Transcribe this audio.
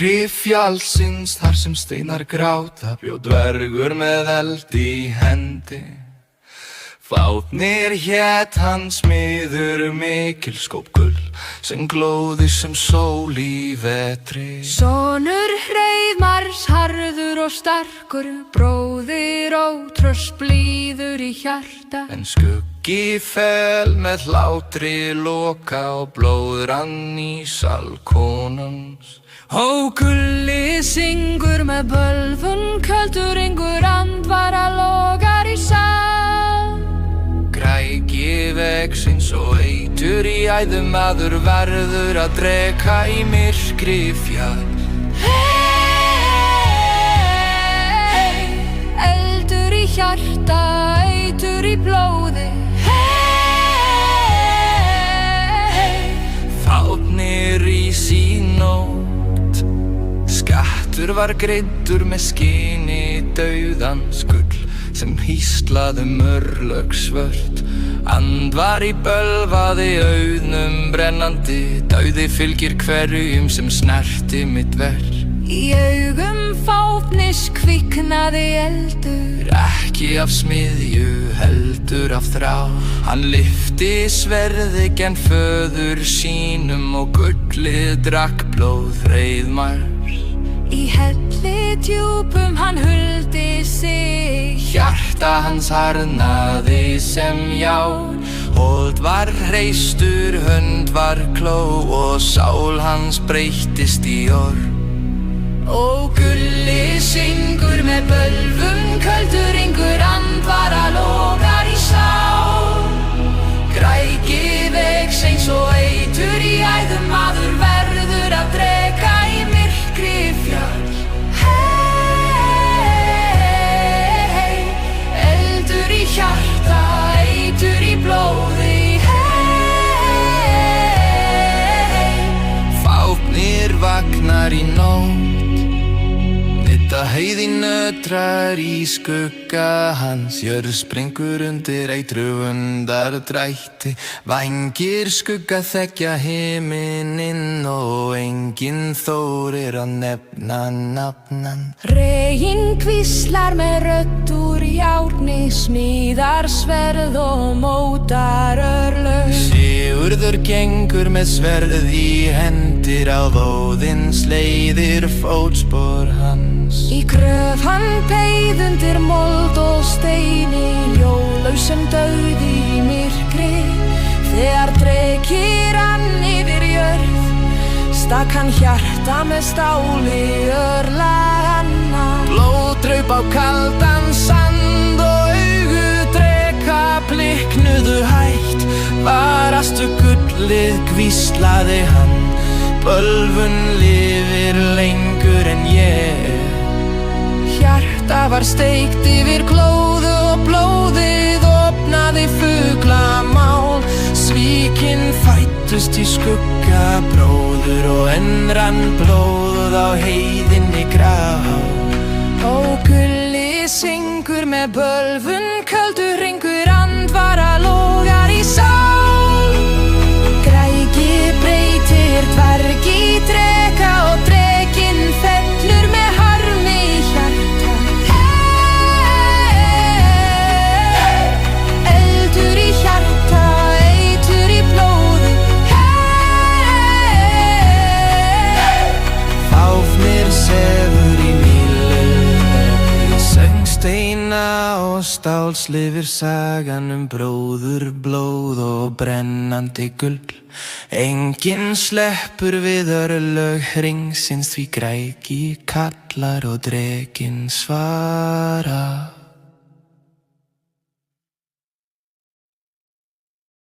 skrif fjallsins þar sem steinar gráta bjó dvergur með eld í hendi. Fáfnir hét hans smiður mikil skóp gull sem glóði sem sól í vetri. Sonur Hreiðmars harður og sterkur, bróðir ótröst blíður í hjarta. En skuggi fel með hlátri loka og blóð rann í sal konungs. Ó Gulli syngur með bölvun, kölduringur andvara logar í sal. Græki vex eins og eitur í æðum, maður verður að dreka í myrkri fjall. Hey, eldur í hjarta, eitur í blóði. Hey, Fáfnir rís í nótt, skattur var greiddur með skini dauðans gull sem hýslaði mörlög svört. Andvar í bölvaði auðnum brennandi, dauði fylgir hverjum sem snerti mitt verk. í augum Fáfnis kviknaði eldur, Ekki af smiðju heldur af þrá. Hann lyfti sverði genn föður sínum og gullið drakk blóð Hreiðmars. í helli djúpum hann huldi sig. Hjarta hans harðnaði sem jár, hold var hreistur, hönd var kló og sál hans breyttist í orm. Ó Gulli syngur með bölvum, kölduringur andvara logar í sál. Græki vex eins og eitur í æðum, maður verður að dreka í myrkri fjall. Hey, eldur í hjarta, eitur í blóði. Hey, Fáfnir vagnar í nótt, nydda heiði nötrar í skugga hans. Jörð springur undir eitruvundar drætti, vængir skugga þekkja himininn og enginn þorir að nefna nafnan. Reginn hvíslar með rödd úr járni, smíðar sverð og mótar örlög. Sigurður gengur með sverð í hendir, á Óðins leiðir fótspor hans. Í gröf hann beið undir mold og steini, ljólausum dauði í myrkri. Þegar dreki rann yfir jörð, stakk hann hjarta með stáli örlaganna. Blóð draup á kaldan sand og augu dreka bliknuðu hægt. Varastu gullið hvíslaði hann, bölvun lifir lengur en ég. Hjarta var steikt yfir klóðu og blóðið opnaði fuglamál. Svíkin fættust í skugga bróður og enn rann blóð á heiðinni grá. Ó Gulli syngur með bölvun, kölduringur andvara logar í sál. Græki breytir dvergi í dreka og drekinn fellur með harmi í hjarta. Hey, eldur í hjarta, eitur í blóði. Hey, Fáfnir sefur í mýlu, söngsteina og stáls lifir sagan bróður blóð og brennandi gull. Enginn sleppur við örlög hringsins, því græki kallar og drekinn svara.